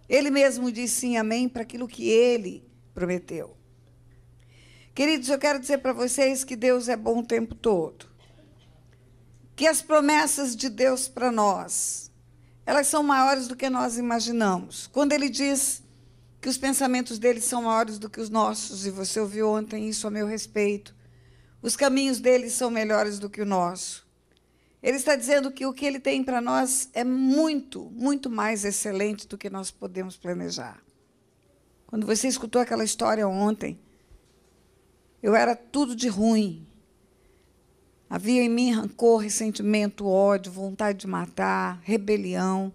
Ele mesmo diz sim, amém, para aquilo que Ele prometeu. Queridos, eu quero dizer para vocês que Deus é bom o tempo todo. Que as promessas de Deus para nós, elas são maiores do que nós imaginamos. Quando Ele diz que os pensamentos dele são maiores do que os nossos, e você ouviu ontem isso a meu respeito, os caminhos dele são melhores do que o nosso. Ele está dizendo que o que ele tem para nós é muito, muito mais excelente do que nós podemos planejar. Quando você escutou aquela história ontem, eu era tudo de ruim. Havia em mim rancor, ressentimento, ódio, vontade de matar, rebelião.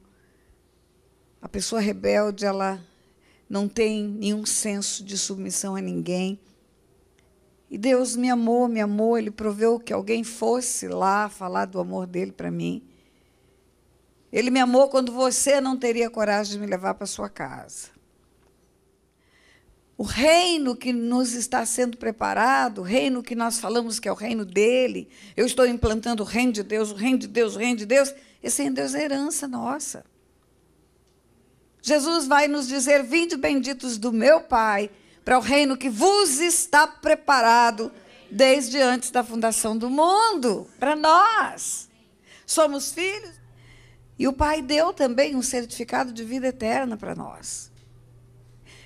A pessoa rebelde, ela não tem nenhum senso de submissão a ninguém. E Deus me amou, Ele proveu que alguém fosse lá falar do amor dele para mim. Ele me amou quando você não teria coragem de me levar para sua casa. O reino que nos está sendo preparado, o reino que nós falamos que é o reino dele, eu estou implantando o reino de Deus, o reino de Deus, o reino de Deus, esse reino de Deus é herança nossa. Jesus vai nos dizer, vinde benditos do meu Pai, para o reino que vos está preparado desde antes da fundação do mundo, para nós. Somos filhos. E o Pai deu também um certificado de vida eterna para nós.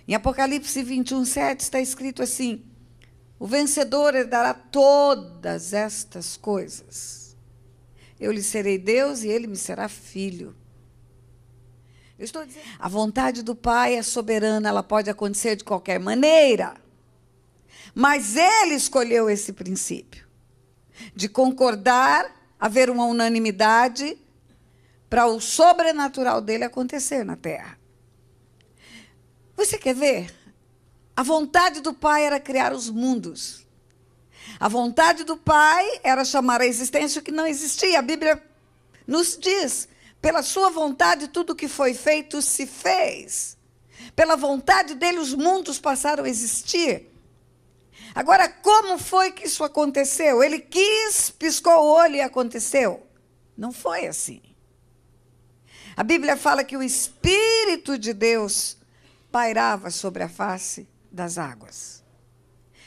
Em Apocalipse 21:7 está escrito assim, o vencedor herdará todas estas coisas. Eu lhe serei Deus e ele me será filho. Eu estou dizendo, a vontade do Pai é soberana, ela pode acontecer de qualquer maneira. Mas Ele escolheu esse princípio, de concordar, haver uma unanimidade, para o sobrenatural dele acontecer na terra. Você quer ver? A vontade do Pai era criar os mundos. A vontade do Pai era chamar a existência o que não existia. A Bíblia nos diz, pela sua vontade, tudo que foi feito se fez. Pela vontade dele, os mundos passaram a existir. Agora, como foi que isso aconteceu? Ele quis, piscou o olho e aconteceu? Não foi assim. A Bíblia fala que o Espírito de Deus pairava sobre a face das águas.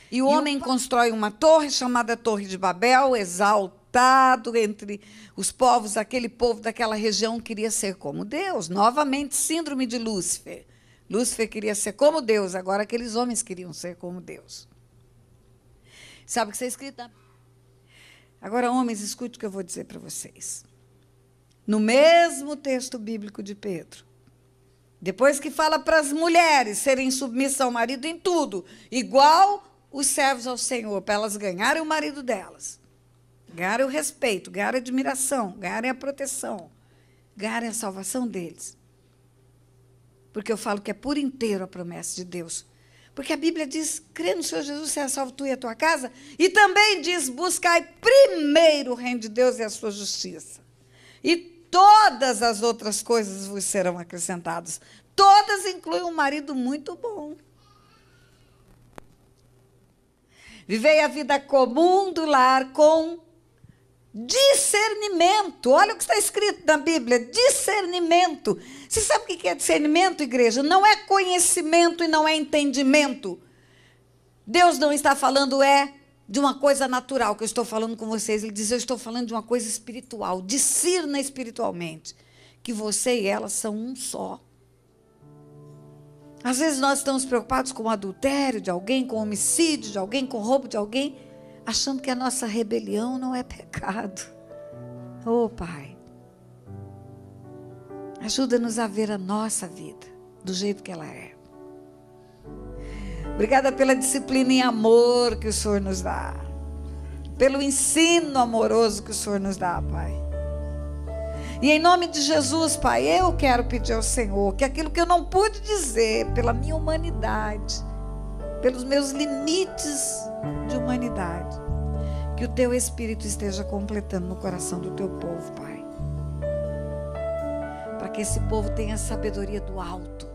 E o homem constrói uma torre chamada Torre de Babel, exaltado entre os povos, aquele povo daquela região queria ser como Deus. Novamente, síndrome de Lúcifer. Lúcifer queria ser como Deus, agora aqueles homens queriam ser como Deus. Sabe o que está escrito? Agora, homens, escute o que eu vou dizer para vocês. No mesmo texto bíblico de Pedro, depois que fala para as mulheres serem submissas ao marido em tudo, igual os servos ao Senhor, para elas ganharem o marido delas, ganharem o respeito, ganharem a admiração, ganharem a proteção, ganharem a salvação deles. Porque eu falo que é por inteiro a promessa de Deus. Porque a Bíblia diz, crê no Senhor Jesus, será salvo tu e a tua casa. E também diz, buscai primeiro o reino de Deus e a sua justiça. E todas as outras coisas vos serão acrescentadas. Todas incluem um marido muito bom. Vivei a vida comum do lar com discernimento. Olha o que está escrito na Bíblia, discernimento. Você sabe o que é discernimento, igreja? Não é conhecimento e não é entendimento. Deus não está falando de uma coisa natural que eu estou falando com vocês. Ele diz, eu estou falando de uma coisa espiritual. Discirna espiritualmente que você e ela são um só. Às vezes nós estamos preocupados com o adultério de alguém, com o homicídio de alguém, com o roubo de alguém, achando que a nossa rebelião não é pecado. Oh, Pai, ajuda-nos a ver a nossa vida do jeito que ela é. Obrigada pela disciplina em amor que o Senhor nos dá. Pelo ensino amoroso que o Senhor nos dá, Pai. E em nome de Jesus, Pai, eu quero pedir ao Senhor que aquilo que eu não pude dizer pela minha humanidade, pelos meus limites de humanidade, que o Teu Espírito esteja completando no coração do Teu povo, Pai. Para que esse povo tenha a sabedoria do alto.